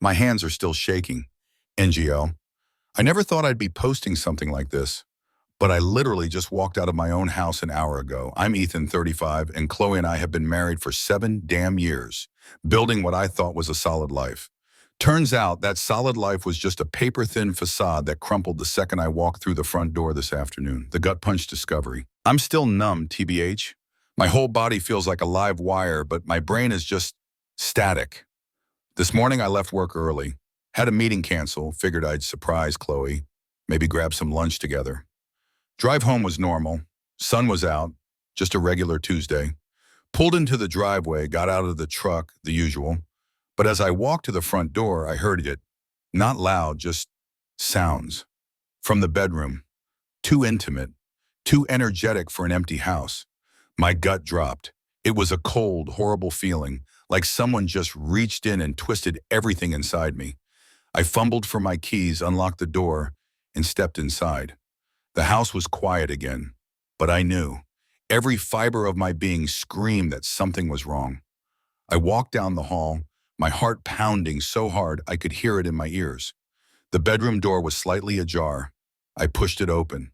My hands are still shaking. NGL. I never thought I'd be posting something like this, but I literally just walked out of my own house an hour ago. I'm Ethan, 35, and Chloe and I have been married for 7 damn years, building what I thought was a solid life. Turns out that solid life was just a paper-thin facade that crumpled the second I walked through the front door this afternoon, the gut punch discovery. I'm still numb, TBH. My whole body feels like a live wire, but my brain is just static. This morning I left work early, had a meeting cancel, figured I'd surprise Chloe, maybe grab some lunch together. Drive home was normal, sun was out, just a regular Tuesday. Pulled into the driveway, got out of the truck, the usual. But as I walked to the front door, I heard it. Not loud, just sounds. From the bedroom. Too intimate, too energetic for an empty house. My gut dropped. It was a cold, horrible feeling, like someone just reached in and twisted everything inside me. I fumbled for my keys, unlocked the door, and stepped inside. The house was quiet again, but I knew. Every fiber of my being screamed that something was wrong. I walked down the hall, my heart pounding so hard I could hear it in my ears. The bedroom door was slightly ajar. I pushed it open,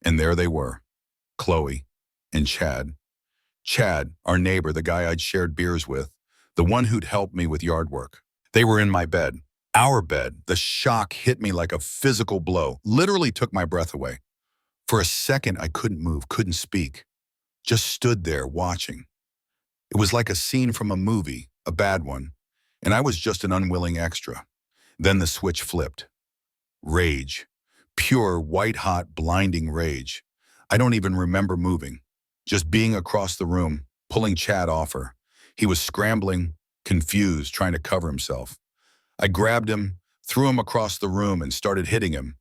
and there they were, Chloe and Chad. Chad, our neighbor, the guy I'd shared beers with, the one who'd helped me with yard work. They were in my bed, our bed. The shock hit me like a physical blow, literally took my breath away. For a second, I couldn't move, couldn't speak, just stood there watching. It was like a scene from a movie, a bad one, and I was just an unwilling extra. Then the switch flipped. Rage. Pure, white-hot, blinding rage. I don't even remember moving, just being across the room, pulling Chad off her. He was scrambling, confused, trying to cover himself. I grabbed him, threw him across the room, and started hitting him.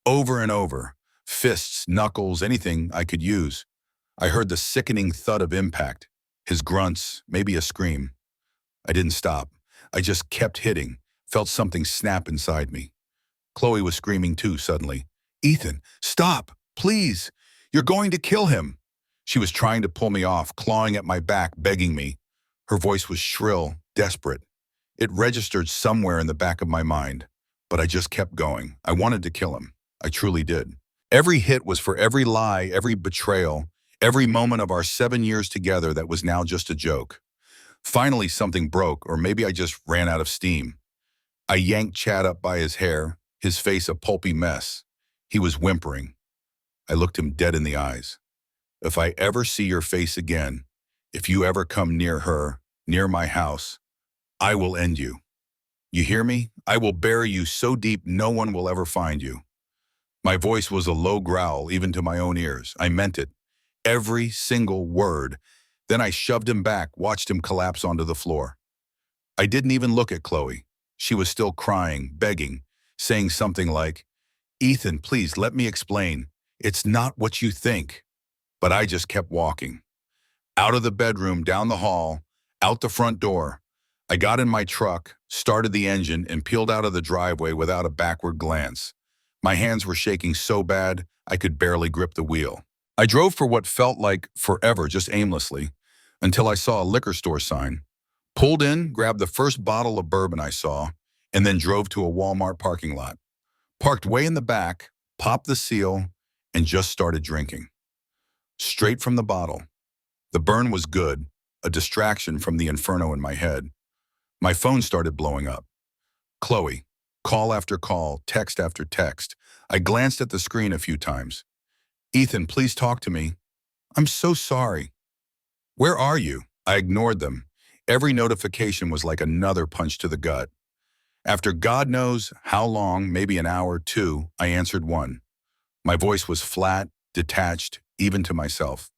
Over and over. Fists, knuckles, anything I could use. I heard the sickening thud of impact, his grunts, maybe a scream. I didn't stop. I just kept hitting, felt something snap inside me. Chloe was screaming too suddenly. "Ethan, stop, please. You're going to kill him." She was trying to pull me off, clawing at my back, begging me. Her voice was shrill, desperate. It registered somewhere in the back of my mind, but I just kept going. I wanted to kill him. I truly did. Every hit was for every lie, every betrayal, every moment of our 7 years together that was now just a joke. Finally, something broke, or maybe I just ran out of steam. I yanked Chad up by his hair, his face a pulpy mess. He was whimpering. I looked him dead in the eyes. "If I ever see your face again, if you ever come near her, near my house, I will end you. You hear me? I will bury you so deep no one will ever find you." My voice was a low growl, even to my own ears. I meant it. Every single word. Then I shoved him back, watched him collapse onto the floor. I didn't even look at Chloe. She was still crying, begging, saying something like, "Ethan, please let me explain. It's not what you think." But I just kept walking. Out of the bedroom, down the hall, out the front door. I got in my truck, started the engine, and peeled out of the driveway without a backward glance. My hands were shaking so bad, I could barely grip the wheel. I drove for what felt like forever, just aimlessly, until I saw a liquor store sign. Pulled in, grabbed the first bottle of bourbon I saw, and then drove to a Walmart parking lot. Parked way in the back, popped the seal, and just started drinking. Straight from the bottle. The burn was good, a distraction from the inferno in my head. My phone started blowing up. Chloe. Call after call, text after text. I glanced at the screen a few times. "Ethan, please talk to me. I'm so sorry." "Where are you?" I ignored them. Every notification was like another punch to the gut. After God knows how long, maybe an hour or two, I answered one. My voice was flat, detached, even to myself.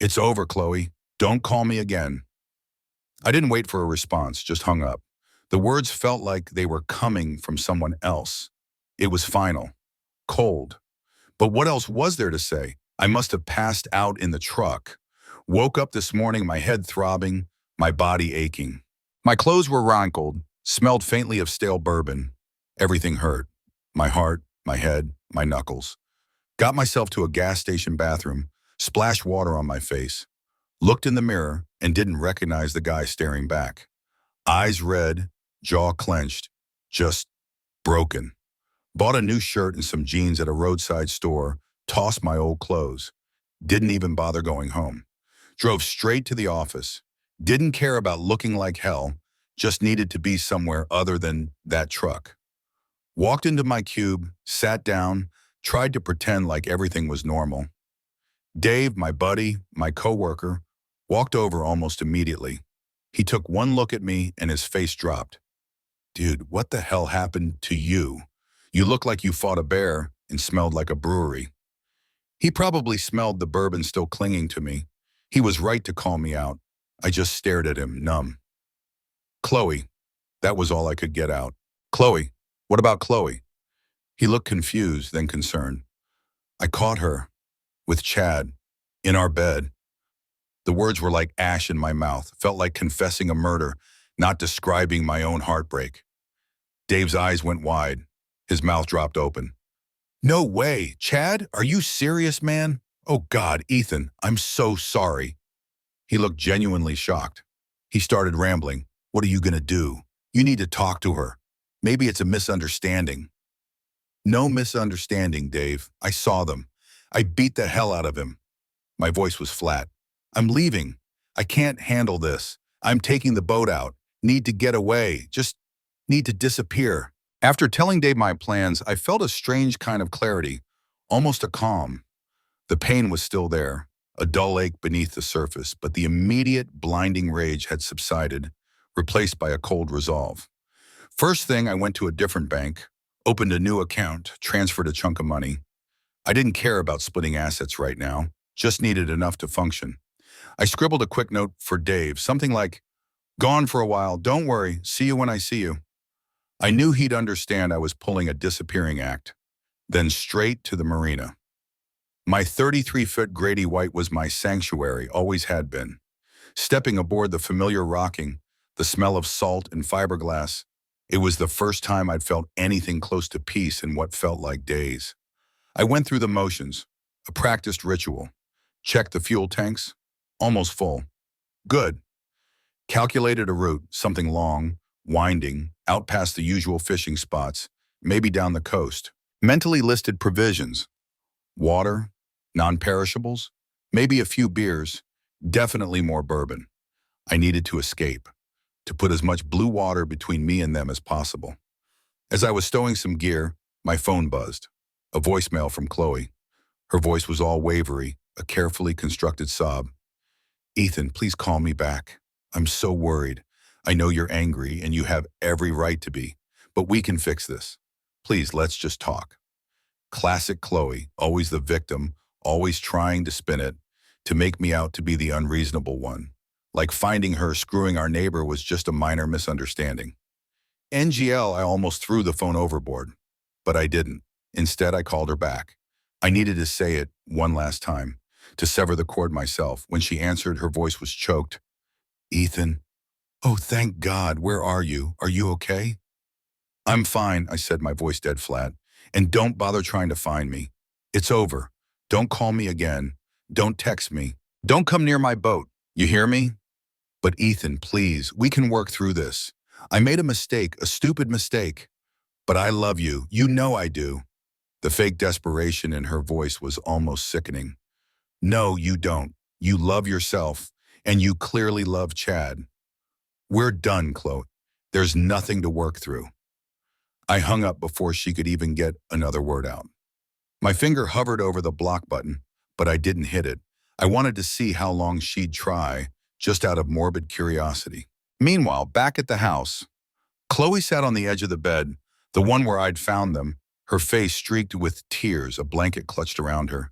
"It's over, Chloe. Don't call me again." I didn't wait for a response, just hung up. The words felt like they were coming from someone else. It was final. Cold. But what else was there to say? I must have passed out in the truck. Woke up this morning, my head throbbing, my body aching. My clothes were wrinkled, smelled faintly of stale bourbon. Everything hurt. My heart, my head, my knuckles. Got myself to a gas station bathroom, splashed water on my face. Looked in the mirror and didn't recognize the guy staring back. Eyes red, jaw clenched. Just broken. Bought a new shirt and some jeans at a roadside store, tossed my old clothes. Didn't even bother going home. Drove straight to the office. Didn't care about looking like hell, just needed to be somewhere other than that truck. Walked into my cube, sat down, tried to pretend like everything was normal. Dave, my buddy, my coworker, walked over almost immediately. He took one look at me and his face dropped. Dude, what the hell happened to you? You look like you fought a bear and smelled like a brewery. He probably smelled the bourbon still clinging to me. He was right to call me out. I just stared at him, numb. Chloe. That was all I could get out. Chloe. What about Chloe? He looked confused, then concerned. I caught her, with Chad, in our bed. The words were like ash in my mouth, felt like confessing a murder, not describing my own heartbreak. Dave's eyes went wide. His mouth dropped open. No way, Chad, are you serious, man? Oh God, Ethan, I'm so sorry. He looked genuinely shocked. He started rambling. What are you gonna do? You need to talk to her. Maybe it's a misunderstanding. No misunderstanding, Dave. I saw them. I beat the hell out of him. My voice was flat. I'm leaving. I can't handle this. I'm taking the boat out. Need to get away. Just need to disappear. After telling Dave my plans, I felt a strange kind of clarity, almost a calm. The pain was still there, a dull ache beneath the surface, but the immediate, blinding rage had subsided, replaced by a cold resolve. First thing, I went to a different bank, opened a new account, transferred a chunk of money. I didn't care about splitting assets right now, just needed enough to function. I scribbled a quick note for Dave, something like, gone for a while, don't worry, see you when I see you. I knew he'd understand I was pulling a disappearing act. Then straight to the marina. My 33-foot Grady White was my sanctuary, always had been. Stepping aboard the familiar rocking, the smell of salt and fiberglass, it was the first time I'd felt anything close to peace in what felt like days. I went through the motions, a practiced ritual. Checked the fuel tanks, almost full. Good. Calculated a route, something long, winding, out past the usual fishing spots, maybe down the coast. Mentally listed provisions. Water, non-perishables, maybe a few beers, definitely more bourbon. I needed to escape, to put as much blue water between me and them as possible. As I was stowing some gear, my phone buzzed. A voicemail from Chloe. Her voice was all wavery, a carefully constructed sob. Ethan, please call me back. I'm so worried. I know you're angry and you have every right to be, but we can fix this. Please, let's just talk. Classic Chloe, always the victim, always trying to spin it, to make me out to be the unreasonable one. Like finding her screwing our neighbor was just a minor misunderstanding. NGL, I almost threw the phone overboard, but I didn't. Instead, I called her back. I needed to say it one last time, to sever the cord myself. When she answered, her voice was choked. Ethan, oh, thank God, where are you? Are you okay? I'm fine, I said, my voice dead flat. And don't bother trying to find me. It's over. Don't call me again. Don't text me. Don't come near my boat. You hear me? But Ethan, please, we can work through this. I made a mistake, a stupid mistake. But I love you. You know I do. The fake desperation in her voice was almost sickening. No, you don't. You love yourself, and you clearly love Chad. We're done, Chloe. There's nothing to work through. I hung up before she could even get another word out. My finger hovered over the block button, but I didn't hit it. I wanted to see how long she'd try, just out of morbid curiosity. Meanwhile, back at the house, Chloe sat on the edge of the bed, the one where I'd found them, her face streaked with tears, a blanket clutched around her.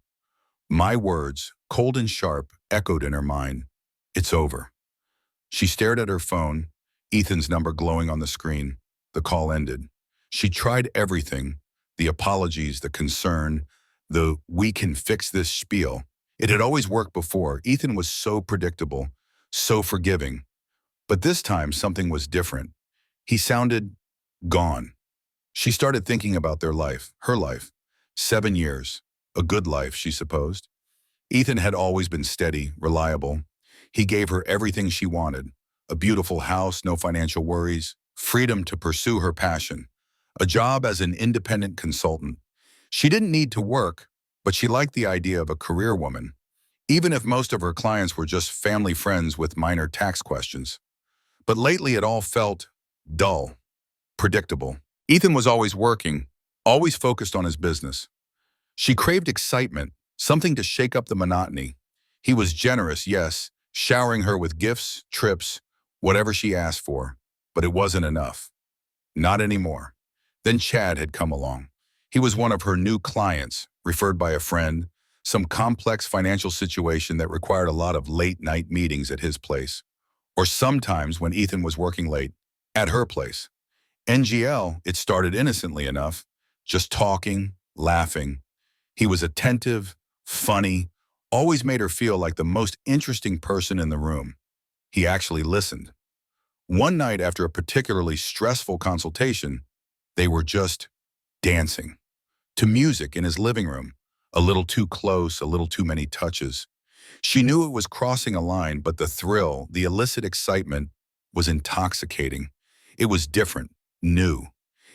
My words, cold and sharp, echoed in her mind. It's over. She stared at her phone, Ethan's number glowing on the screen. The call ended. She tried everything, the apologies, the concern, the we can fix this spiel. It had always worked before. Ethan was so predictable, so forgiving. But this time, something was different. He sounded gone. She started thinking about their life, her life. 7 years. A good life, she supposed. Ethan had always been steady, reliable. He gave her everything she wanted. A beautiful house, no financial worries, freedom to pursue her passion. a job as an independent consultant. She didn't need to work, but she liked the idea of a career woman, even if most of her clients were just family friends with minor tax questions. But lately it all felt dull, predictable. Ethan was always working, always focused on his business. She craved excitement, something to shake up the monotony. He was generous, yes, showering her with gifts, trips, whatever she asked for. But it wasn't enough. Not anymore. Then Chad had come along. He was one of her new clients, referred by a friend, some complex financial situation that required a lot of late-night meetings at his place. Or sometimes when Ethan was working late, at her place. NGL, it started innocently enough, just talking, laughing. He was attentive, funny, always made her feel like the most interesting person in the room. He actually listened. One night after a particularly stressful consultation, they were just dancing to music in his living room, a little too close, a little too many touches. She knew it was crossing a line, but the thrill, the illicit excitement, was intoxicating. It was different, new.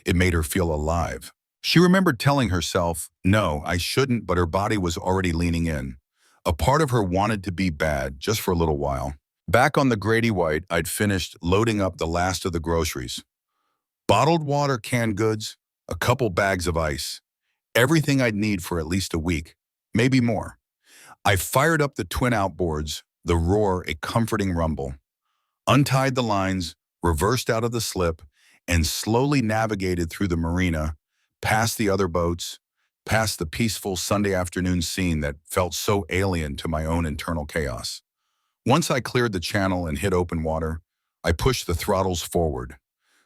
It made her feel alive. She remembered telling herself, no, I shouldn't, but her body was already leaning in. A part of her wanted to be bad, just for a little while. Back on the Grady White, I'd finished loading up the last of the groceries. Bottled water, canned goods, a couple bags of ice. Everything I'd need for at least a week, maybe more. I fired up the twin outboards, the roar a comforting rumble, untied the lines, reversed out of the slip, and slowly navigated through the marina, past the other boats, past the peaceful Sunday afternoon scene that felt so alien to my own internal chaos. Once I cleared the channel and hit open water, I pushed the throttles forward.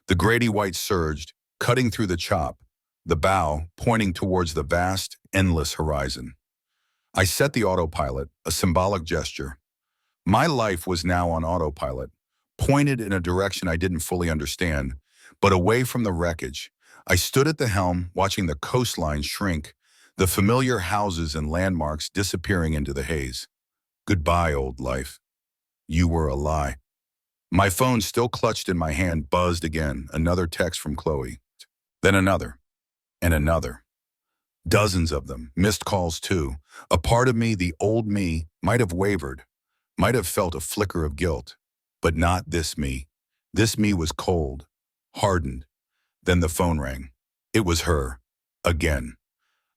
The Grady White surged, cutting through the chop, the bow pointing towards the vast, endless horizon. I set the autopilot, a symbolic gesture. My life was now on autopilot, pointed in a direction I didn't fully understand, but away from the wreckage. I stood at the helm, watching the coastline shrink, the familiar houses and landmarks disappearing into the haze. Goodbye, old life. You were a lie. My phone, still clutched in my hand, buzzed again, another text from Chloe. Then another, and another. Dozens of them, missed calls too. A part of me, the old me, might have wavered, might have felt a flicker of guilt, but not this me. This me was cold, hardened. Then the phone rang. It was her, again.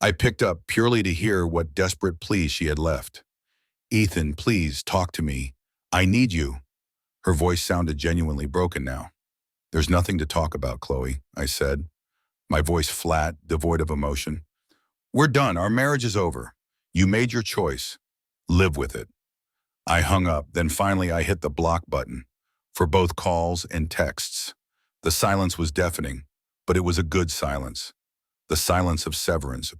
I picked up purely to hear what desperate plea she had left. Ethan, please talk to me. I need you. Her voice sounded genuinely broken now. There's nothing to talk about, Chloe, I said, my voice flat, devoid of emotion. We're done. Our marriage is over. You made your choice. Live with it. I hung up, then finally I hit the block button for both calls and texts. The silence was deafening, but it was a good silence. The silence of severance.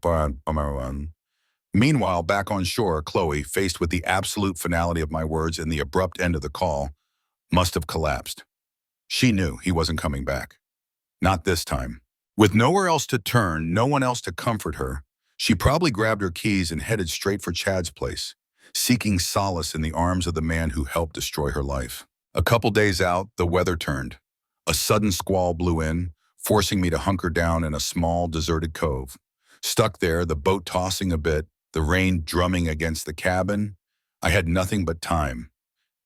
Meanwhile, back on shore, Chloe, faced with the absolute finality of my words and the abrupt end of the call, must have collapsed. She knew he wasn't coming back. Not this time. With nowhere else to turn, no one else to comfort her, she probably grabbed her keys and headed straight for Chad's place, seeking solace in the arms of the man who helped destroy her life. A couple days out, the weather turned. A sudden squall blew in, forcing me to hunker down in a small, deserted cove. Stuck there, the boat tossing a bit, the rain drumming against the cabin, I had nothing but time.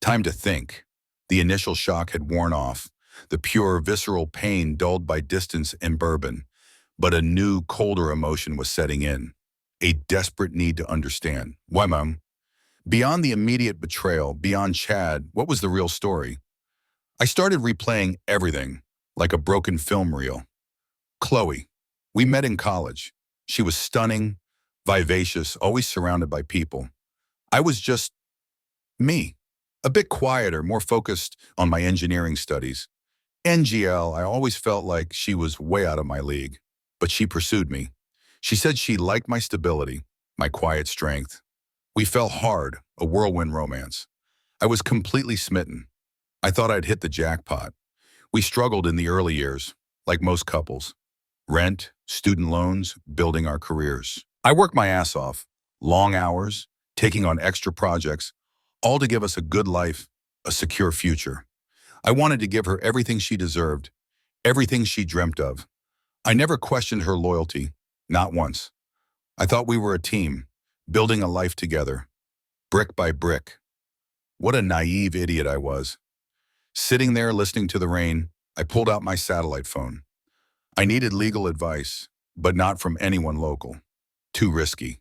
Time to think. The initial shock had worn off, the pure, visceral pain dulled by distance and bourbon. But a new, colder emotion was setting in. A desperate need to understand. Why, Mom? Beyond the immediate betrayal, beyond Chad, what was the real story? I started replaying everything, like a broken film reel. Chloe. We met in college. She was stunning, vivacious, always surrounded by people. I was just me. A bit quieter, more focused on my engineering studies. NGL, I always felt like she was way out of my league. But she pursued me. She said she liked my stability, my quiet strength. We fell hard, a whirlwind romance. I was completely smitten. I thought I'd hit the jackpot. We struggled in the early years, like most couples. Rent, student loans, building our careers. I worked my ass off, long hours, taking on extra projects, all to give us a good life, a secure future. I wanted to give her everything she deserved, everything she dreamt of. I never questioned her loyalty, not once. I thought we were a team, building a life together, brick by brick. What a naive idiot I was. Sitting there listening to the rain, I pulled out my satellite phone. I needed legal advice, but not from anyone local. Too risky.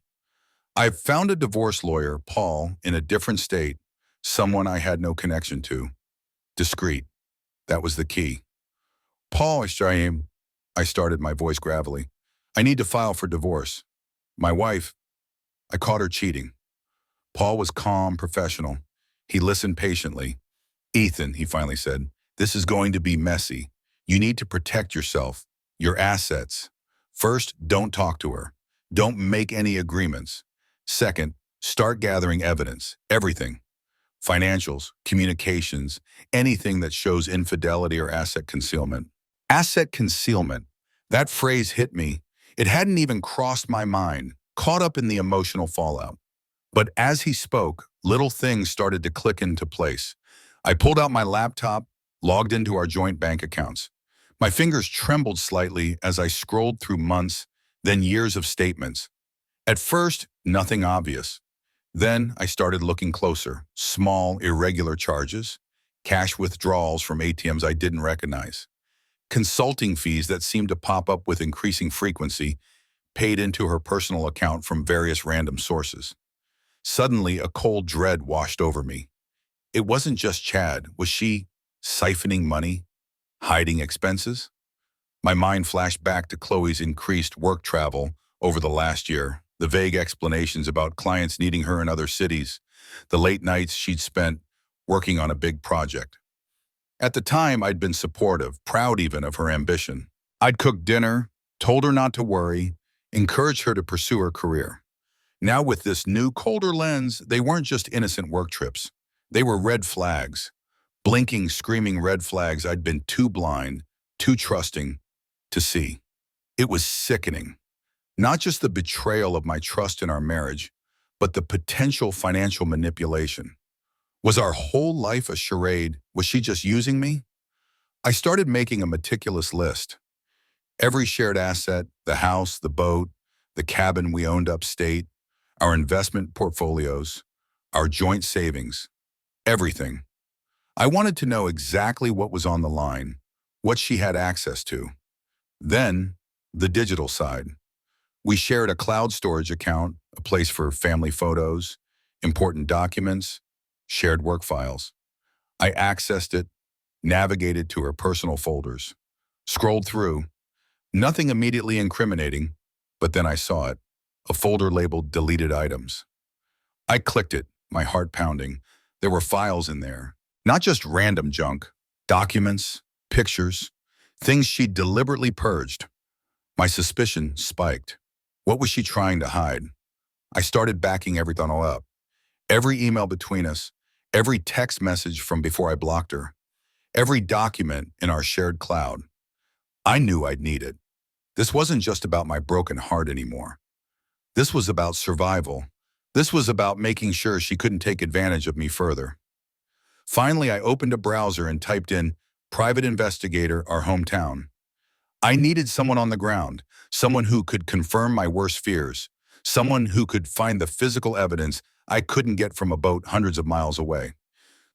I found a divorce lawyer, Paul, in a different state, someone I had no connection to. Discreet. That was the key. Paul, I started, my voice gravelly. I need to file for divorce. My wife, I caught her cheating. Paul was calm, professional. He listened patiently. Ethan, he finally said, this is going to be messy. You need to protect yourself, your assets. First, don't talk to her. Don't make any agreements. Second, start gathering evidence, everything. Financials, communications, anything that shows infidelity or asset concealment. Asset concealment. That phrase hit me. It hadn't even crossed my mind, caught up in the emotional fallout. But as he spoke, little things started to click into place. I pulled out my laptop, logged into our joint bank accounts. My fingers trembled slightly as I scrolled through months, then years of statements. At first, nothing obvious. Then I started looking closer. Small, irregular charges, cash withdrawals from ATMs I didn't recognize, consulting fees that seemed to pop up with increasing frequency, paid into her personal account from various random sources. Suddenly, a cold dread washed over me. It wasn't just Chad. Was she siphoning money, hiding expenses? My mind flashed back to Chloe's increased work travel over the last year, the vague explanations about clients needing her in other cities, the late nights she'd spent working on a big project. At the time, I'd been supportive, proud even of her ambition. I'd cooked dinner, told her not to worry, encouraged her to pursue her career. Now with this new, colder lens, they weren't just innocent work trips. They were red flags, blinking, screaming red flags I'd been too blind, too trusting to see. It was sickening. Not just the betrayal of my trust in our marriage, but the potential financial manipulation. Was our whole life a charade? Was she just using me? I started making a meticulous list. Every shared asset, the house, the boat, the cabin we owned upstate, our investment portfolios, our joint savings, everything. I wanted to know exactly what was on the line, what she had access to. Then, the digital side. We shared a cloud storage account, a place for family photos, important documents, shared work files. I accessed it, navigated to her personal folders, scrolled through, nothing immediately incriminating, but then I saw it, a folder labeled deleted items. I clicked it, my heart pounding. There were files in there, not just random junk, documents, pictures, things she'd deliberately purged. My suspicion spiked. What was she trying to hide? I started backing everything all up. Every email between us, every text message from before I blocked her, every document in our shared cloud. I knew I'd need it. This wasn't just about my broken heart anymore. This was about survival. This was about making sure she couldn't take advantage of me further. Finally, I opened a browser and typed in private investigator, our hometown. I needed someone on the ground, someone who could confirm my worst fears, someone who could find the physical evidence I couldn't get from a boat hundreds of miles away.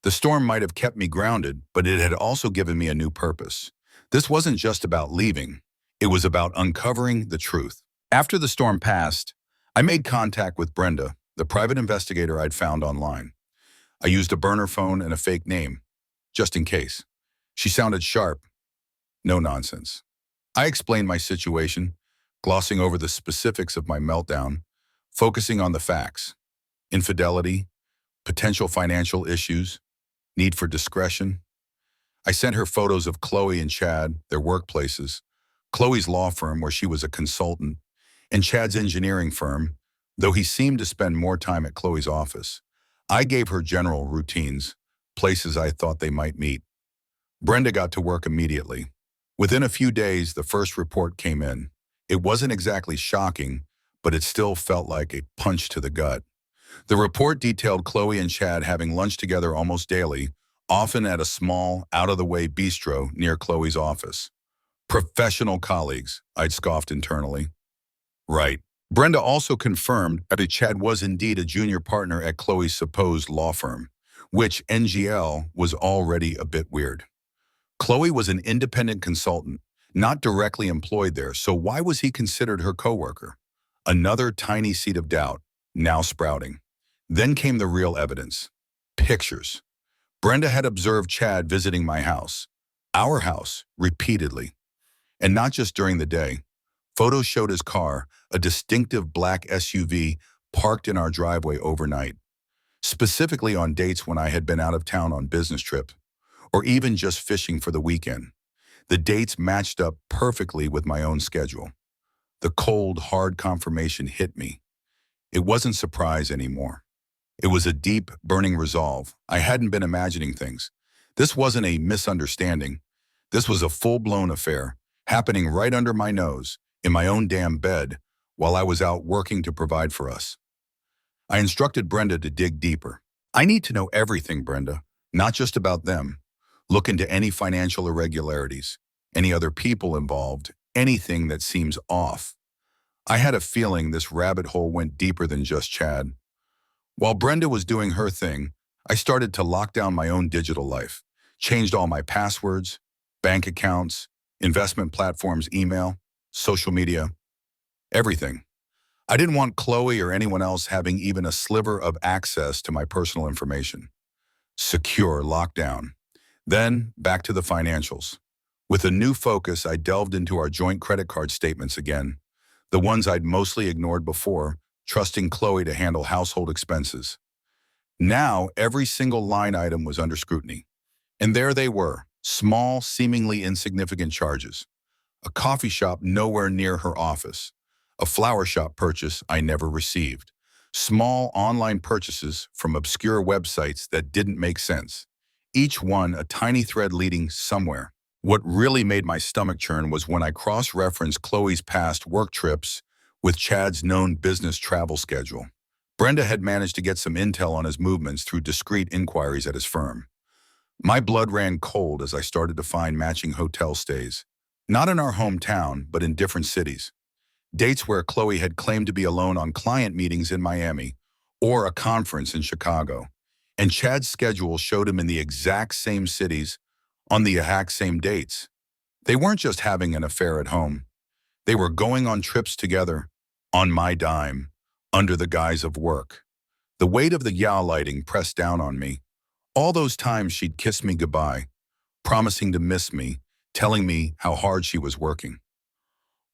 The storm might have kept me grounded, but it had also given me a new purpose. This wasn't just about leaving. It was about uncovering the truth. After the storm passed, I made contact with Brenda, the private investigator I'd found online. I used a burner phone and a fake name, just in case. She sounded sharp. No nonsense. I explained my situation, glossing over the specifics of my meltdown, focusing on the facts. Infidelity, potential financial issues, need for discretion. I sent her photos of Chloe and Chad, their workplaces, Chloe's law firm where she was a consultant, and Chad's engineering firm, though he seemed to spend more time at Chloe's office. I gave her general routines, places I thought they might meet. Brenda got to work immediately. Within a few days, the first report came in. It wasn't exactly shocking, but it still felt like a punch to the gut. The report detailed Chloe and Chad having lunch together almost daily, often at a small, out-of-the-way bistro near Chloe's office. Professional colleagues, I'd scoffed internally. Right. Brenda also confirmed that Chad was indeed a junior partner at Chloe's supposed law firm, which NGL was already a bit weird. Chloe was an independent consultant, not directly employed there, so why was he considered her coworker? Another tiny seed of doubt, now sprouting. Then came the real evidence. Pictures. Brenda had observed Chad visiting my house, our house, repeatedly. And not just during the day. Photos showed his car, a distinctive black SUV, parked in our driveway overnight, specifically on dates when I had been out of town on business trips, or even just fishing for the weekend. The dates matched up perfectly with my own schedule. The cold, hard confirmation hit me. It wasn't surprise anymore. It was a deep, burning resolve. I hadn't been imagining things. This wasn't a misunderstanding. This was a full-blown affair, happening right under my nose, in my own damn bed, while I was out working to provide for us. I instructed Brenda to dig deeper. I need to know everything, Brenda, not just about them. Look into any financial irregularities, any other people involved, anything that seems off. I had a feeling this rabbit hole went deeper than just Chad. While Brenda was doing her thing, I started to lock down my own digital life, changed all my passwords, bank accounts, investment platforms, email, social media, everything. I didn't want Chloe or anyone else having even a sliver of access to my personal information. Secure lockdown. Then, back to the financials. With a new focus, I delved into our joint credit card statements again, the ones I'd mostly ignored before, trusting Chloe to handle household expenses. Now, every single line item was under scrutiny. And there they were, small, seemingly insignificant charges. A coffee shop nowhere near her office. A flower shop purchase I never received. Small online purchases from obscure websites that didn't make sense. Each one a tiny thread leading somewhere. What really made my stomach churn was when I cross-referenced Chloe's past work trips with Chad's known business travel schedule. Brenda had managed to get some intel on his movements through discreet inquiries at his firm. My blood ran cold as I started to find matching hotel stays. Not in our hometown, but in different cities. Dates where Chloe had claimed to be alone on client meetings in Miami or a conference in Chicago. And Chad's schedule showed him in the exact same cities on the exact same dates. They weren't just having an affair at home. They were going on trips together, on my dime, under the guise of work. The weight of the gaslighting pressed down on me. All those times she'd kiss me goodbye, promising to miss me, telling me how hard she was working.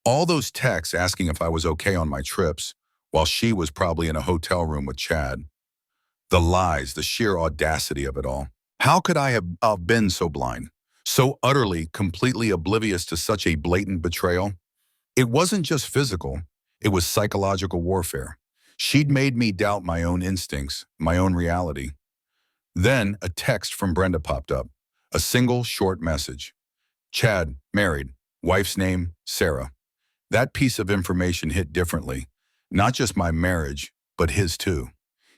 All those texts asking if I was okay on my trips, while she was probably in a hotel room with Chad. The lies, the sheer audacity of it all. How could I have been so blind, so utterly, completely oblivious to such a blatant betrayal? It wasn't just physical, it was psychological warfare. She'd made me doubt my own instincts, my own reality. Then a text from Brenda popped up, a single short message. Chad, married, wife's name, Sarah. That piece of information hit differently, not just my marriage, but his too.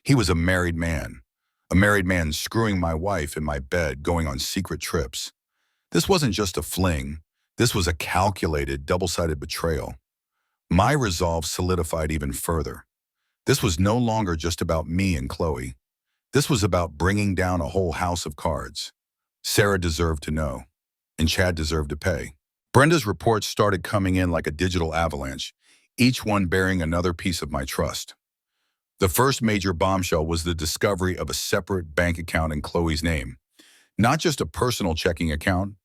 He was a married man screwing my wife in my bed, going on secret trips. This wasn't just a fling, this was a calculated, double-sided betrayal. My resolve solidified even further. This was no longer just about me and Chloe. This was about bringing down a whole house of cards. Sarah deserved to know, and Chad deserved to pay. Brenda's reports started coming in like a digital avalanche, each one bearing another piece of my trust. The first major bombshell was the discovery of a separate bank account in Chloe's name. Not just a personal checking account,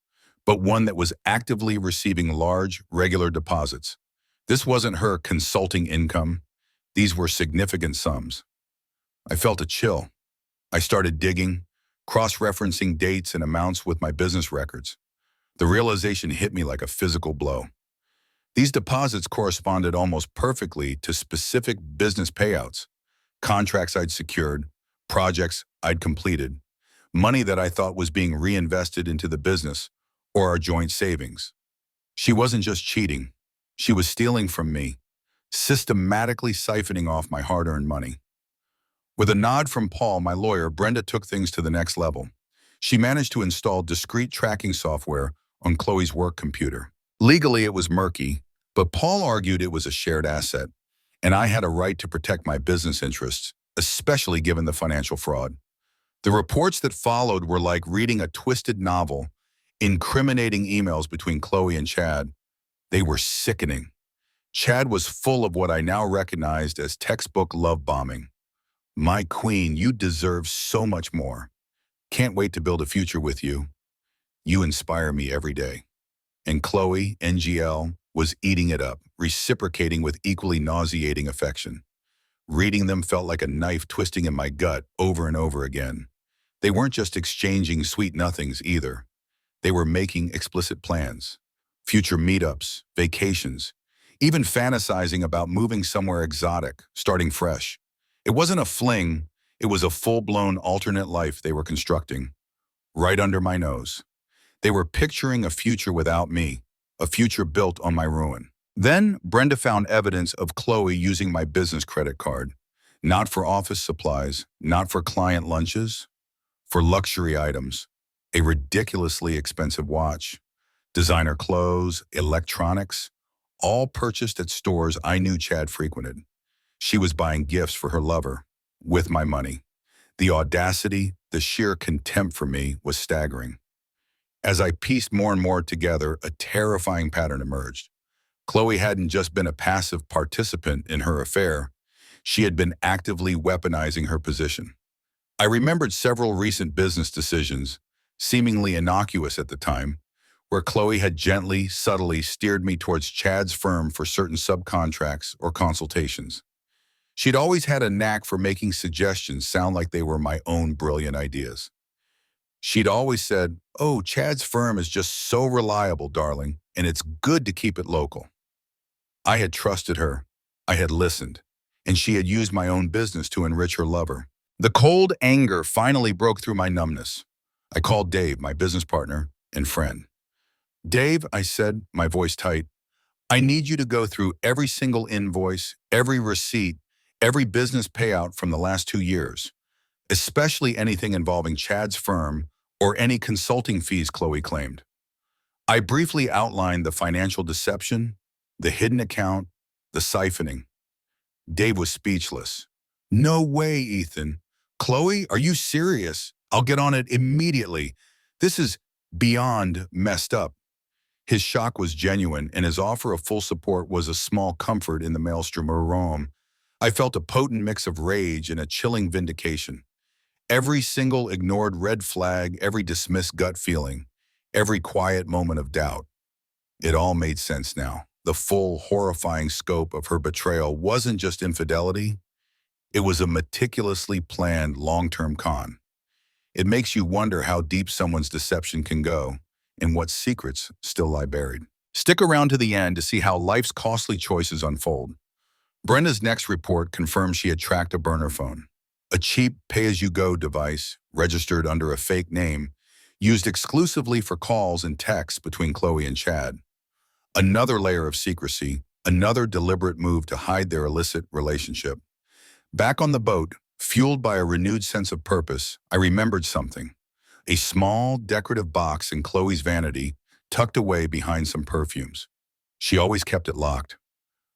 but one that was actively receiving large, regular deposits. This wasn't her consulting income. These were significant sums. I felt a chill. I started digging, cross-referencing dates and amounts with my business records. The realization hit me like a physical blow. These deposits corresponded almost perfectly to specific business payouts, contracts I'd secured, projects I'd completed, money that I thought was being reinvested into the business or our joint savings. She wasn't just cheating. She was stealing from me, systematically siphoning off my hard-earned money. With a nod from Paul, my lawyer, Brenda took things to the next level. She managed to install discrete tracking software on Chloe's work computer. Legally, it was murky, but Paul argued it was a shared asset, and I had a right to protect my business interests, especially given the financial fraud. The reports that followed were like reading a twisted novel, incriminating emails between Chloe and Chad. They were sickening. Chad was full of what I now recognized as textbook love bombing. My queen, you deserve so much more. Can't wait to build a future with you. You inspire me every day. And Chloe, NGL, was eating it up, reciprocating with equally nauseating affection. Reading them felt like a knife twisting in my gut over and over again. They weren't just exchanging sweet nothings either. They were making explicit plans. Future meetups, vacations, even fantasizing about moving somewhere exotic, starting fresh. It wasn't a fling, it was a full-blown alternate life they were constructing, right under my nose. They were picturing a future without me, a future built on my ruin. Then Brenda found evidence of Chloe using my business credit card, not for office supplies, not for client lunches, for luxury items, a ridiculously expensive watch, designer clothes, electronics, all purchased at stores I knew Chad frequented. She was buying gifts for her lover, with my money. The audacity, the sheer contempt for me was staggering. As I pieced more and more together, a terrifying pattern emerged. Chloe hadn't just been a passive participant in her affair, she had been actively weaponizing her position. I remembered several recent business decisions, seemingly innocuous at the time, where Chloe had gently, subtly steered me towards Chad's firm for certain subcontracts or consultations. She'd always had a knack for making suggestions sound like they were my own brilliant ideas. She'd always said, "Oh, Chad's firm is just so reliable, darling, and it's good to keep it local." I had trusted her, I had listened, and she had used my own business to enrich her lover. The cold anger finally broke through my numbness. I called Dave, my business partner and friend. "Dave," I said, my voice tight, "I need you to go through every single invoice, every receipt, every business payout from the last 2 years, especially anything involving Chad's firm or any consulting fees Chloe claimed." I briefly outlined the financial deception, the hidden account, the siphoning. Dave was speechless. "No way, Ethan. Chloe, are you serious? I'll get on it immediately. This is beyond messed up." His shock was genuine, and his offer of full support was a small comfort in the maelstrom of Rome. I felt a potent mix of rage and a chilling vindication. Every single ignored red flag, every dismissed gut feeling, every quiet moment of doubt. It all made sense now. The full, horrifying scope of her betrayal wasn't just infidelity, it was a meticulously planned long-term con. It makes you wonder how deep someone's deception can go and what secrets still lie buried. Stick around to the end to see how life's costly choices unfold. Brenda's next report confirmed she had tracked a burner phone, a cheap pay-as-you-go device registered under a fake name, used exclusively for calls and texts between Chloe and Chad. Another layer of secrecy, another deliberate move to hide their illicit relationship. Back on the boat, fueled by a renewed sense of purpose, I remembered something. A small, decorative box in Chloe's vanity, tucked away behind some perfumes. She always kept it locked.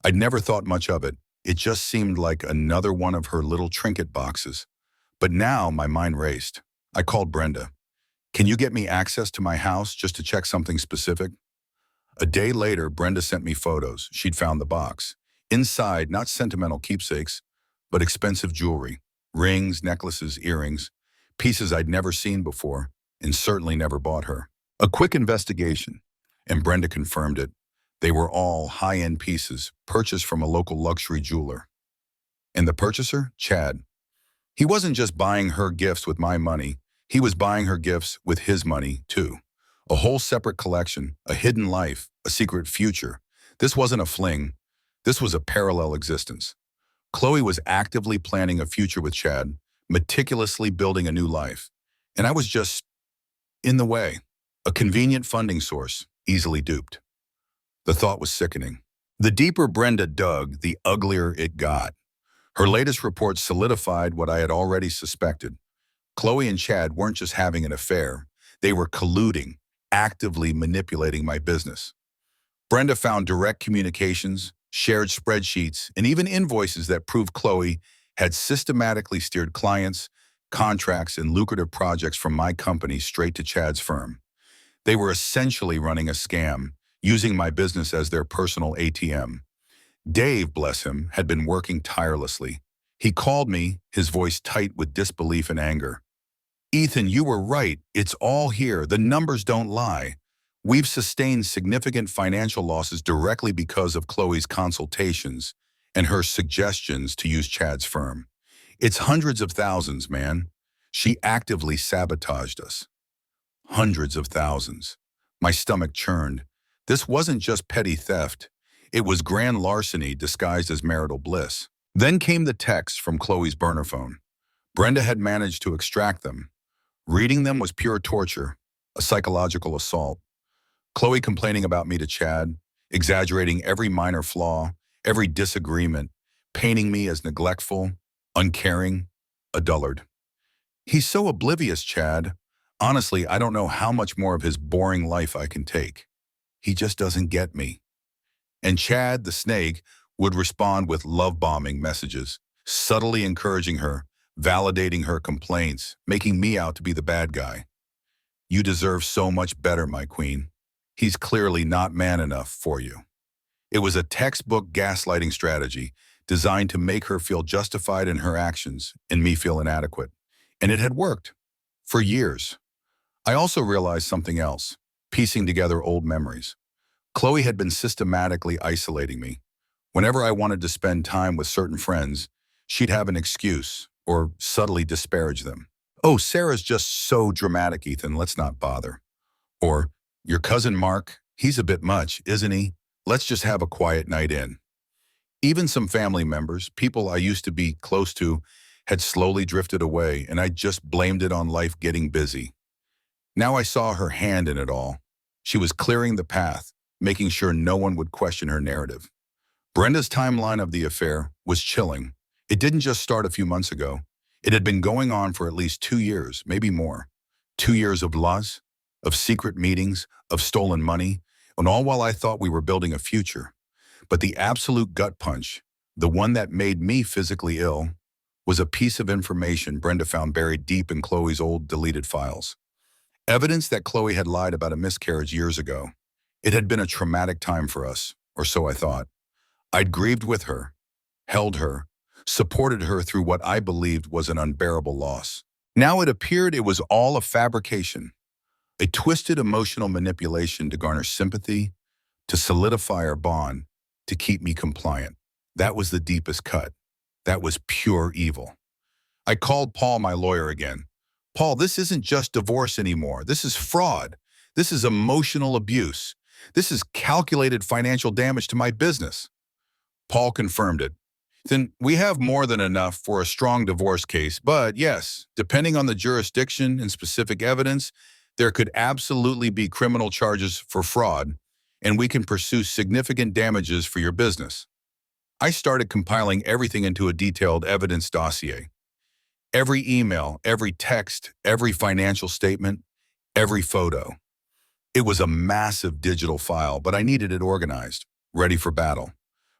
I'd never thought much of it. It just seemed like another one of her little trinket boxes. But now my mind raced. I called Brenda. "Can you get me access to my house just to check something specific?" A day later, Brenda sent me photos. She'd found the box. Inside, not sentimental keepsakes, but expensive jewelry. Rings, necklaces, earrings. Pieces I'd never seen before, and certainly never bought her. A quick investigation, and Brenda confirmed it. They were all high-end pieces, purchased from a local luxury jeweler. And the purchaser? Chad. He wasn't just buying her gifts with my money, he was buying her gifts with his money, too. A whole separate collection, a hidden life, a secret future. This wasn't a fling. This was a parallel existence. Chloe was actively planning a future with Chad, meticulously building a new life. And I was just in the way. A convenient funding source, easily duped. The thought was sickening. The deeper Brenda dug, the uglier it got. Her latest report solidified what I had already suspected. Chloe and Chad weren't just having an affair. They were colluding, actively manipulating my business. Brenda found direct communications, shared spreadsheets, and even invoices that proved Chloe had systematically steered clients, contracts, and lucrative projects from my company straight to Chad's firm. They were essentially running a scam, using my business as their personal ATM. Dave, bless him, had been working tirelessly. He called me, his voice tight with disbelief and anger. Ethan, you were right. It's all here. The numbers don't lie. We've sustained significant financial losses directly because of Chloe's consultations and her suggestions to use Chad's firm. It's hundreds of thousands, man. She actively sabotaged us. Hundreds of thousands. My stomach churned. This wasn't just petty theft. It was grand larceny disguised as marital bliss. Then came the texts from Chloe's burner phone. Brenda had managed to extract them. Reading them was pure torture, a psychological assault. Chloe complaining about me to Chad, exaggerating every minor flaw, every disagreement, painting me as neglectful, uncaring, a dullard. He's so oblivious, Chad. Honestly, I don't know how much more of his boring life I can take. He just doesn't get me. And Chad, the snake, would respond with love-bombing messages, subtly encouraging her, validating her complaints, making me out to be the bad guy. You deserve so much better, my queen. He's clearly not man enough for you. It was a textbook gaslighting strategy designed to make her feel justified in her actions and me feel inadequate. And it had worked. For years. I also realized something else, piecing together old memories. Chloe had been systematically isolating me. Whenever I wanted to spend time with certain friends, she'd have an excuse or subtly disparage them. Oh, Sarah's just so dramatic, Ethan, let's not bother. Or, your cousin Mark, he's a bit much, isn't he? Let's just have a quiet night in. Even some family members, people I used to be close to, had slowly drifted away, and I just blamed it on life getting busy. Now I saw her hand in it all. She was clearing the path, making sure no one would question her narrative. Brenda's timeline of the affair was chilling. It didn't just start a few months ago. It had been going on for at least 2 years, maybe more. 2 years of lies, of secret meetings, of stolen money, and all while I thought we were building a future. But the absolute gut punch, the one that made me physically ill, was a piece of information Brenda found buried deep in Chloe's old deleted files. Evidence that Chloe had lied about a miscarriage years ago. It had been a traumatic time for us, or so I thought. I'd grieved with her, held her, supported her through what I believed was an unbearable loss. Now it appeared it was all a fabrication, a twisted emotional manipulation to garner sympathy, to solidify our bond, to keep me compliant. That was the deepest cut. That was pure evil. I called Paul, my lawyer, again. Paul, this isn't just divorce anymore. This is fraud. This is emotional abuse. This is calculated financial damage to my business. Paul confirmed it. Then we have more than enough for a strong divorce case, but yes, depending on the jurisdiction and specific evidence, there could absolutely be criminal charges for fraud, and we can pursue significant damages for your business. I started compiling everything into a detailed evidence dossier. Every email, every text, every financial statement, every photo. It was a massive digital file, but I needed it organized, ready for battle.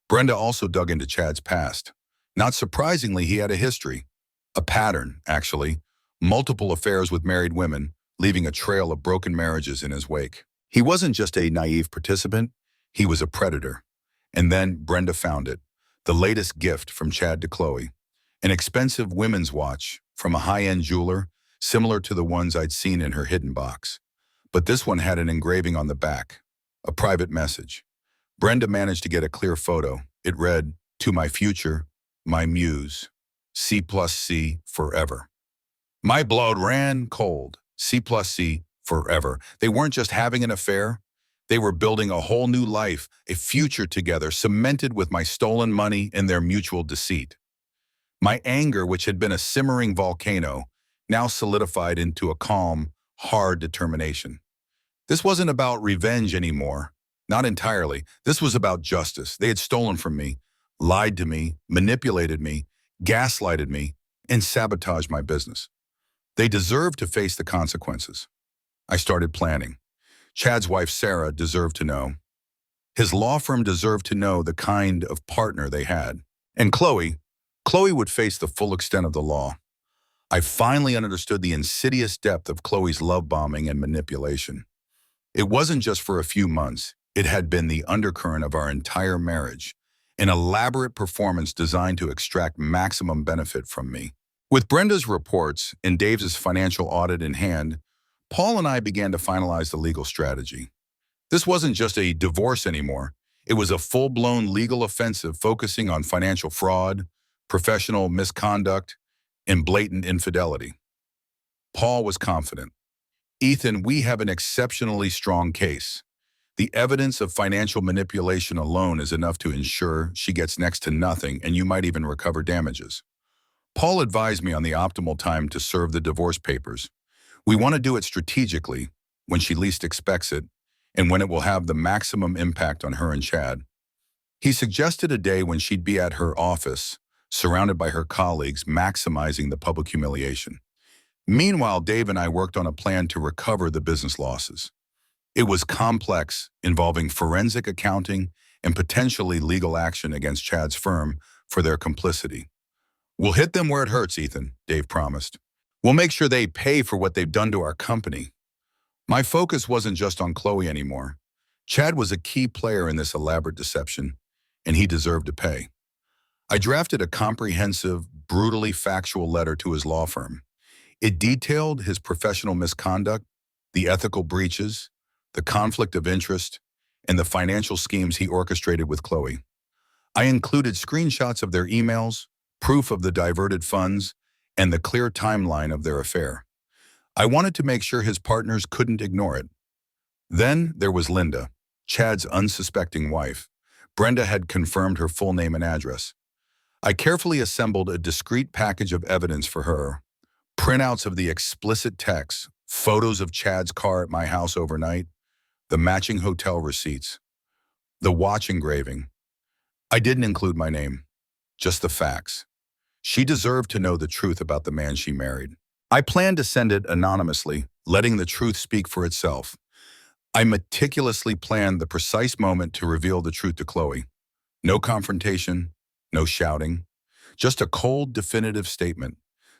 Brenda also dug into Chad's past. Not surprisingly, he had a history. A pattern, actually. Multiple affairs with married women, leaving a trail of broken marriages in his wake. He wasn't just a naive participant, he was a predator. And then Brenda found it. The latest gift from Chad to Chloe. An expensive women's watch from a high-end jeweler, similar to the ones I'd seen in her hidden box. But this one had an engraving on the back, a private message. Brenda managed to get a clear photo. It read, "To my future, my muse, C+C forever." My blood ran cold. C+C forever. They weren't just having an affair. They were building a whole new life, a future together, cemented with my stolen money and their mutual deceit. My anger, which had been a simmering volcano, now solidified into a calm, hard determination. This wasn't about revenge anymore. Not entirely. This was about justice. They had stolen from me, lied to me, manipulated me, gaslighted me, and sabotaged my business. They deserved to face the consequences. I started planning. Chad's wife, Sarah, deserved to know. His law firm deserved to know the kind of partner they had. And Chloe would face the full extent of the law. I finally understood the insidious depth of Chloe's love bombing and manipulation. It wasn't just for a few months. It had been the undercurrent of our entire marriage, an elaborate performance designed to extract maximum benefit from me. With Brenda's reports and Dave's financial audit in hand, Paul and I began to finalize the legal strategy. This wasn't just a divorce anymore. It was a full-blown legal offensive focusing on financial fraud, professional misconduct, and blatant infidelity. Paul was confident. Ethan, we have an exceptionally strong case. The evidence of financial manipulation alone is enough to ensure she gets next to nothing, and you might even recover damages. Paul advised me on the optimal time to serve the divorce papers. We want to do it strategically, when she least expects it, and when it will have the maximum impact on her and Chad. He suggested a day when she'd be at her office, surrounded by her colleagues, maximizing the public humiliation. Meanwhile, Dave and I worked on a plan to recover the business losses. It was complex, involving forensic accounting and potentially legal action against Chad's firm for their complicity. We'll hit them where it hurts, Ethan, Dave promised. We'll make sure they pay for what they've done to our company. My focus wasn't just on Chloe anymore. Chad was a key player in this elaborate deception, and he deserved to pay. I drafted a comprehensive, brutally factual letter to his law firm. It detailed his professional misconduct, the ethical breaches, the conflict of interest, and the financial schemes he orchestrated with Chloe. I included screenshots of their emails, proof of the diverted funds, and the clear timeline of their affair. I wanted to make sure his partners couldn't ignore it. Then there was Linda, Chad's unsuspecting wife. Brenda had confirmed her full name and address. I carefully assembled a discreet package of evidence for her: printouts of the explicit texts, photos of Chad's car at my house overnight, the matching hotel receipts, the watch engraving. I didn't include my name, just the facts. She deserved to know the truth about the man she married. I planned to send it anonymously, letting the truth speak for itself. I meticulously planned the precise moment to reveal the truth to Chloe. No confrontation, no shouting, just a cold, definitive statement.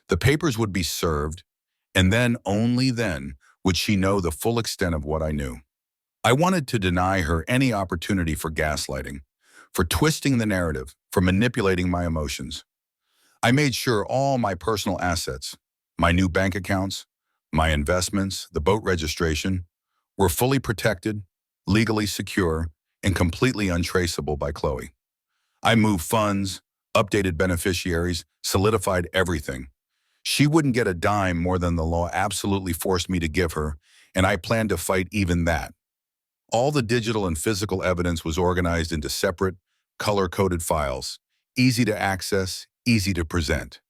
The papers would be served, and then, only then, would she know the full extent of what I knew. I wanted to deny her any opportunity for gaslighting, for twisting the narrative, for manipulating my emotions. I made sure all my personal assets, my new bank accounts, my investments, the boat registration, were fully protected, legally secure, and completely untraceable by Chloe. I moved funds, updated beneficiaries, solidified everything. She wouldn't get a dime more than the law absolutely forced me to give her, and I planned to fight even that. All the digital and physical evidence was organized into separate, color-coded files, easy to access, easy to present.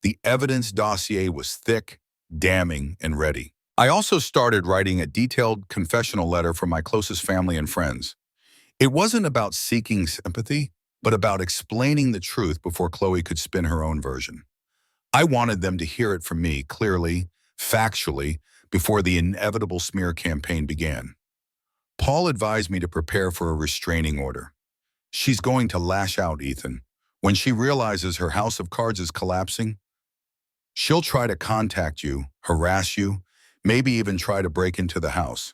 The evidence dossier was thick, damning, and ready. I also started writing a detailed confessional letter for my closest family and friends. It wasn't about seeking sympathy, but about explaining the truth before Chloe could spin her own version. I wanted them to hear it from me clearly, factually, before the inevitable smear campaign began. Paul advised me to prepare for a restraining order. She's going to lash out, Ethan. When she realizes her house of cards is collapsing, she'll try to contact you, harass you, maybe even try to break into the house.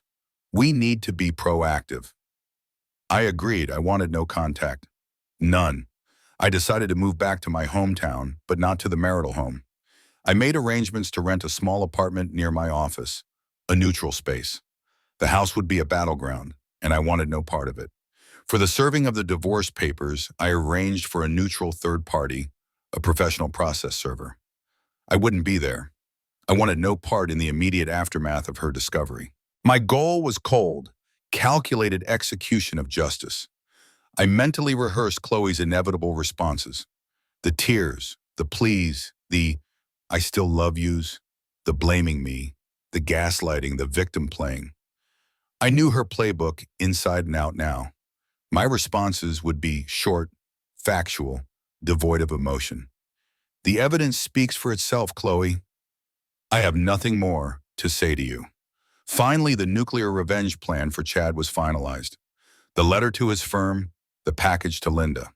We need to be proactive. I agreed. I wanted no contact. None. I decided to move back to my hometown, but not to the marital home. I made arrangements to rent a small apartment near my office, a neutral space. The house would be a battleground, and I wanted no part of it. For the serving of the divorce papers, I arranged for a neutral third party, a professional process server. I wouldn't be there. I wanted no part in the immediate aftermath of her discovery. My goal was cold, calculated execution of justice. I mentally rehearsed Chloe's inevitable responses. The tears, the pleas, the "I still love yous," the blaming me, the gaslighting, the victim playing. I knew her playbook inside and out now. My responses would be short, factual, devoid of emotion. The evidence speaks for itself, Chloe. I have nothing more to say to you. Finally, the nuclear revenge plan for Chad was finalized. The letter to his firm, the package to Linda.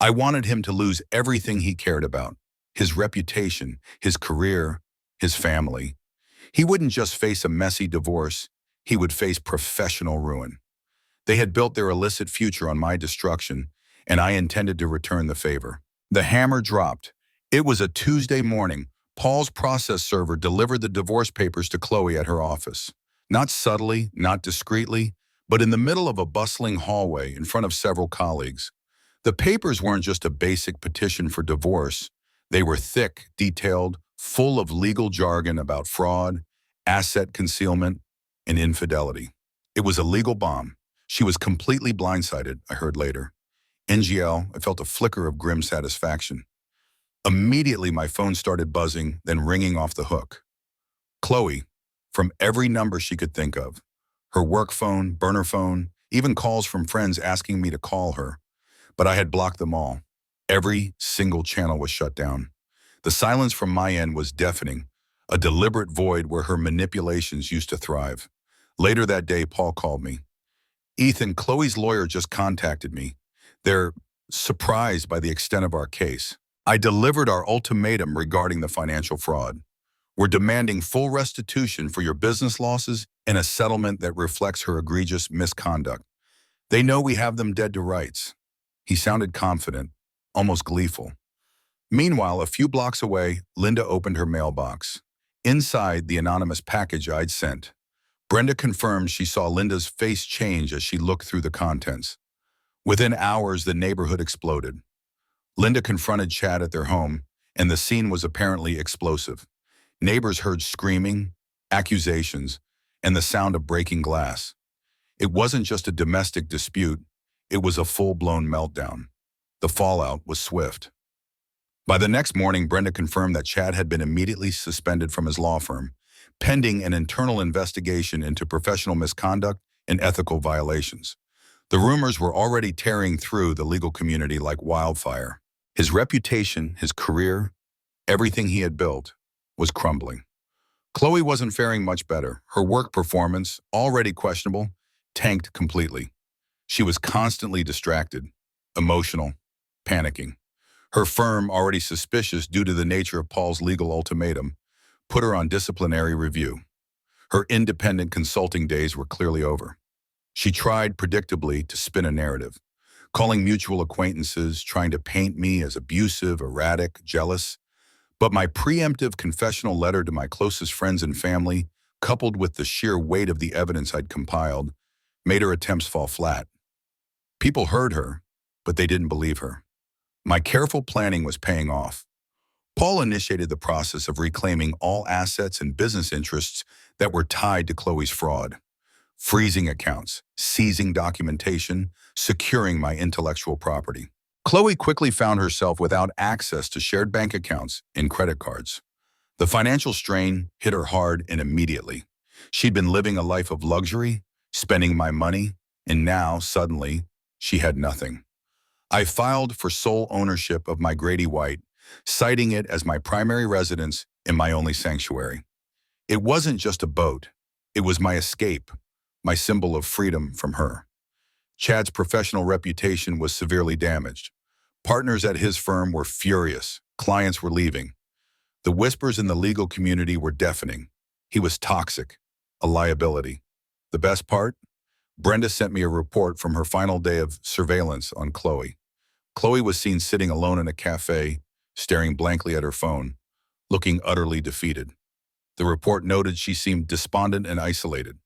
I wanted him to lose everything he cared about, his reputation, his career, his family. He wouldn't just face a messy divorce, he would face professional ruin. They had built their illicit future on my destruction, and I intended to return the favor. The hammer dropped. It was a Tuesday morning. Paul's process server delivered the divorce papers to Chloe at her office. Not subtly, not discreetly, but in the middle of a bustling hallway in front of several colleagues. The papers weren't just a basic petition for divorce. They were thick, detailed, full of legal jargon about fraud, asset concealment, and infidelity. It was a legal bomb. She was completely blindsided, I heard later. NGL, I felt a flicker of grim satisfaction. Immediately, my phone started buzzing, then ringing off the hook. Chloe, from every number she could think of. Her work phone, burner phone, even calls from friends asking me to call her. But I had blocked them all. Every single channel was shut down. The silence from my end was deafening, a deliberate void where her manipulations used to thrive. Later that day, Paul called me. Ethan, Chloe's lawyer just contacted me. They're surprised by the extent of our case. I delivered our ultimatum regarding the financial fraud. We're demanding full restitution for your business losses and a settlement that reflects her egregious misconduct. They know we have them dead to rights. He sounded confident, almost gleeful. Meanwhile, a few blocks away, Linda opened her mailbox. Inside, the anonymous package I'd sent. Brenda confirmed she saw Linda's face change as she looked through the contents. Within hours, the neighborhood exploded. Linda confronted Chad at their home, and the scene was apparently explosive. Neighbors heard screaming, accusations, and the sound of breaking glass. It wasn't just a domestic dispute, it was a full-blown meltdown. The fallout was swift. By the next morning, Brenda confirmed that Chad had been immediately suspended from his law firm, pending an internal investigation into professional misconduct and ethical violations. The rumors were already tearing through the legal community like wildfire. His reputation, his career, everything he had built, was crumbling. Chloe wasn't faring much better. Her work performance, already questionable, tanked completely. She was constantly distracted, emotional, panicking. Her firm, already suspicious due to the nature of Paul's legal ultimatum, put her on disciplinary review. Her independent consulting days were clearly over. She tried, predictably, to spin a narrative, calling mutual acquaintances, trying to paint me as abusive, erratic, jealous. But my preemptive confessional letter to my closest friends and family, coupled with the sheer weight of the evidence I'd compiled, made her attempts fall flat. People heard her, but they didn't believe her. My careful planning was paying off. Paul initiated the process of reclaiming all assets and business interests that were tied to Chloe's fraud. Freezing accounts, seizing documentation, securing my intellectual property. Chloe quickly found herself without access to shared bank accounts and credit cards. The financial strain hit her hard and immediately. She'd been living a life of luxury, spending my money, and now, suddenly, she had nothing. I filed for sole ownership of my Grady White, citing it as my primary residence and my only sanctuary. It wasn't just a boat. It was my escape, my symbol of freedom from her. Chad's professional reputation was severely damaged. Partners at his firm were furious. Clients were leaving. The whispers in the legal community were deafening. He was toxic, a liability. The best part? Brenda sent me a report from her final day of surveillance on Chloe. Chloe was seen sitting alone in a cafe, staring blankly at her phone, looking utterly defeated. The report noted she seemed despondent and isolated.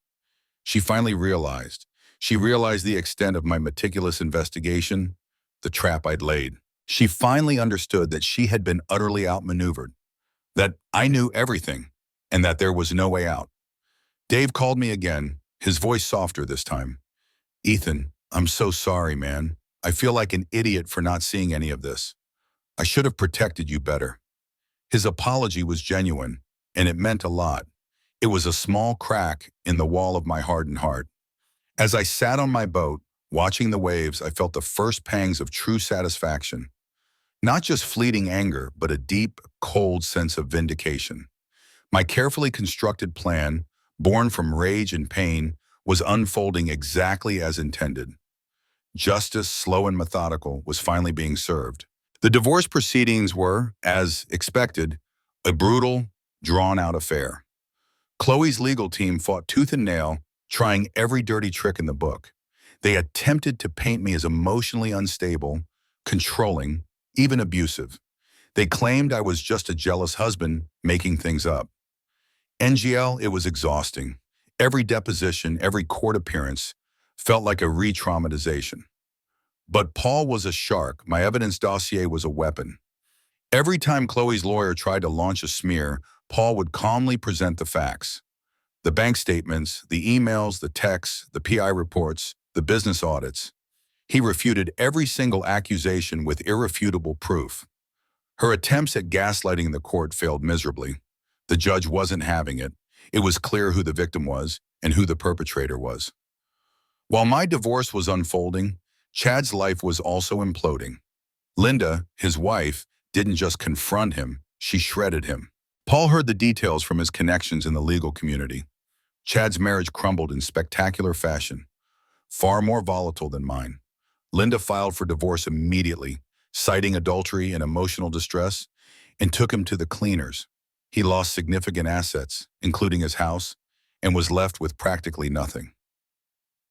She finally realized. She realized the extent of my meticulous investigation, the trap I'd laid. She finally understood that she had been utterly outmaneuvered, that I knew everything, and that there was no way out. Dave called me again, his voice softer this time. Ethan, I'm so sorry, man. I feel like an idiot for not seeing any of this. I should have protected you better. His apology was genuine, and it meant a lot. It was a small crack in the wall of my hardened heart. As I sat on my boat, watching the waves, I felt the first pangs of true satisfaction. Not just fleeting anger, but a deep, cold sense of vindication. My carefully constructed plan, born from rage and pain, was unfolding exactly as intended. Justice, slow and methodical, was finally being served. The divorce proceedings were, as expected, a brutal, drawn-out affair. Chloe's legal team fought tooth and nail, trying every dirty trick in the book. They attempted to paint me as emotionally unstable, controlling, even abusive. They claimed I was just a jealous husband making things up. NGL, it was exhausting. Every deposition, every court appearance felt like a re-traumatization. But Paul was a shark. My evidence dossier was a weapon. Every time Chloe's lawyer tried to launch a smear, Paul would calmly present the facts. The bank statements, the emails, the texts, the PI reports, the business audits. He refuted every single accusation with irrefutable proof. Her attempts at gaslighting the court failed miserably. The judge wasn't having it. It was clear who the victim was and who the perpetrator was. While my divorce was unfolding, Chad's life was also imploding. Linda, his wife, didn't just confront him, she shredded him. Paul heard the details from his connections in the legal community. Chad's marriage crumbled in spectacular fashion, far more volatile than mine. Linda filed for divorce immediately, citing adultery and emotional distress, and took him to the cleaners. He lost significant assets, including his house, and was left with practically nothing.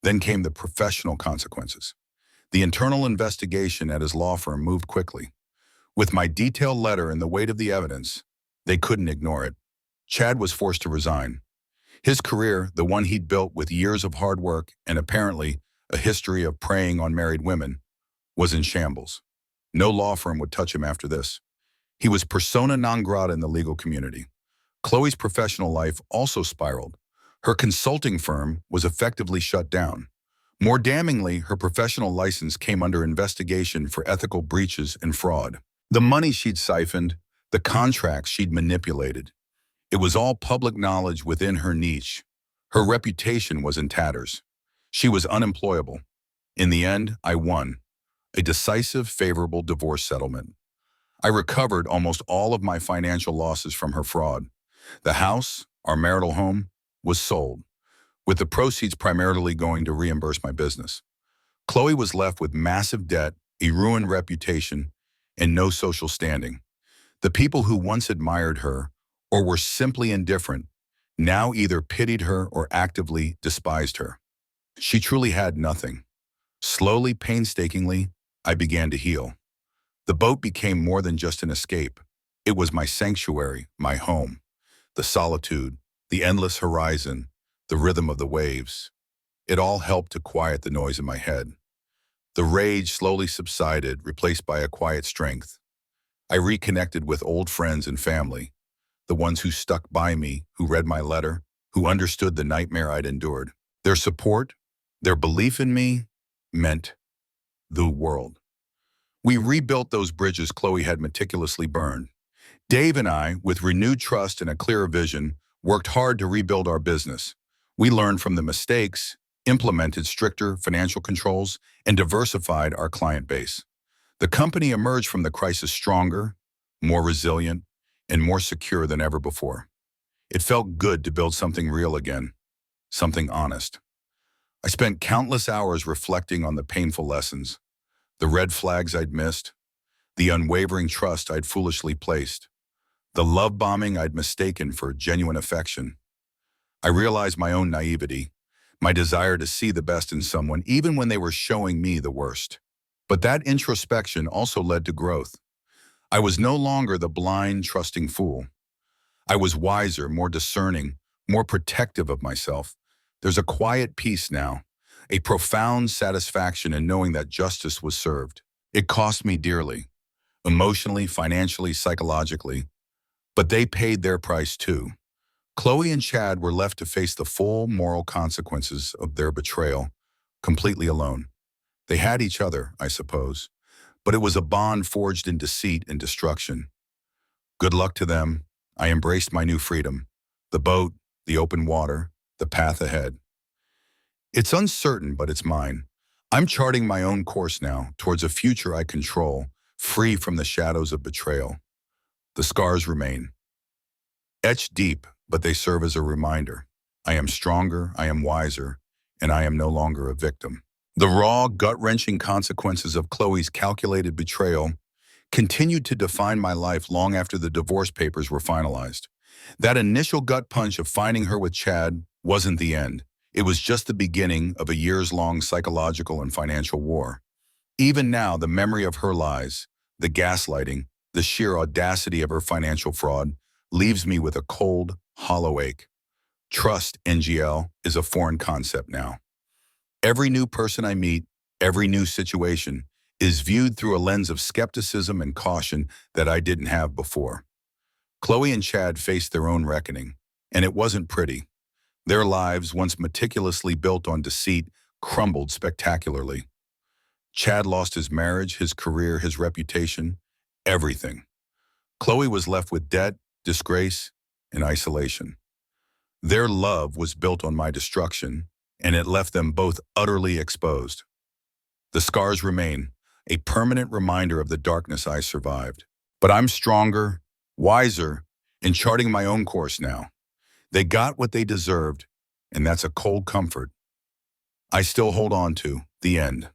Then came the professional consequences. The internal investigation at his law firm moved quickly. With my detailed letter and the weight of the evidence, they couldn't ignore it. Chad was forced to resign. His career, the one he'd built with years of hard work and apparently a history of preying on married women, was in shambles. No law firm would touch him after this. He was persona non grata in the legal community. Chloe's professional life also spiraled. Her consulting firm was effectively shut down. More damningly, her professional license came under investigation for ethical breaches and fraud. The money she'd siphoned, the contracts she'd manipulated, it was all public knowledge within her niche. Her reputation was in tatters. She was unemployable. In the end, I won. A decisive, favorable divorce settlement. I recovered almost all of my financial losses from her fraud. The house, our marital home, was sold, with the proceeds primarily going to reimburse my business. Chloe was left with massive debt, a ruined reputation, and no social standing. The people who once admired her, or were simply indifferent, now either pitied her or actively despised her. She truly had nothing. Slowly, painstakingly, I began to heal. The boat became more than just an escape. It was my sanctuary, my home. The solitude, the endless horizon, the rhythm of the waves. It all helped to quiet the noise in my head. The rage slowly subsided, replaced by a quiet strength. I reconnected with old friends and family, the ones who stuck by me, who read my letter, who understood the nightmare I'd endured. Their support, their belief in me, meant the world. We rebuilt those bridges Chloe had meticulously burned. Dave and I, with renewed trust and a clearer vision, worked hard to rebuild our business. We learned from the mistakes, implemented stricter financial controls, and diversified our client base. The company emerged from the crisis stronger, more resilient, and more secure than ever before. It felt good to build something real again, something honest. I spent countless hours reflecting on the painful lessons, the red flags I'd missed, the unwavering trust I'd foolishly placed, the love bombing I'd mistaken for genuine affection. I realized my own naivety, my desire to see the best in someone even when they were showing me the worst. But that introspection also led to growth. I was no longer the blind, trusting fool. I was wiser, more discerning, more protective of myself. There's a quiet peace now, a profound satisfaction in knowing that justice was served. It cost me dearly, emotionally, financially, psychologically, but they paid their price too. Chloe and Chad were left to face the full moral consequences of their betrayal, completely alone. They had each other, I suppose, but it was a bond forged in deceit and destruction. Good luck to them. I embraced my new freedom, the boat, the open water, the path ahead. It's uncertain, but it's mine. I'm charting my own course now towards a future I control, free from the shadows of betrayal. The scars remain, etched deep, but they serve as a reminder. I am stronger, I am wiser, and I am no longer a victim. The raw, gut-wrenching consequences of Chloe's calculated betrayal continued to define my life long after the divorce papers were finalized. That initial gut punch of finding her with Chad wasn't the end. It was just the beginning of a years-long psychological and financial war. Even now, the memory of her lies, the gaslighting, the sheer audacity of her financial fraud leaves me with a cold, hollow ache. Trust, NGL, is a foreign concept now. Every new person I meet, every new situation, is viewed through a lens of skepticism and caution that I didn't have before. Chloe and Chad faced their own reckoning, and it wasn't pretty. Their lives, once meticulously built on deceit, crumbled spectacularly. Chad lost his marriage, his career, his reputation, everything. Chloe was left with debt, disgrace, and isolation. Their love was built on my destruction, and it left them both utterly exposed. The scars remain, a permanent reminder of the darkness I survived. But I'm stronger, wiser, and charting my own course now. They got what they deserved, and that's a cold comfort I still hold on to. The end.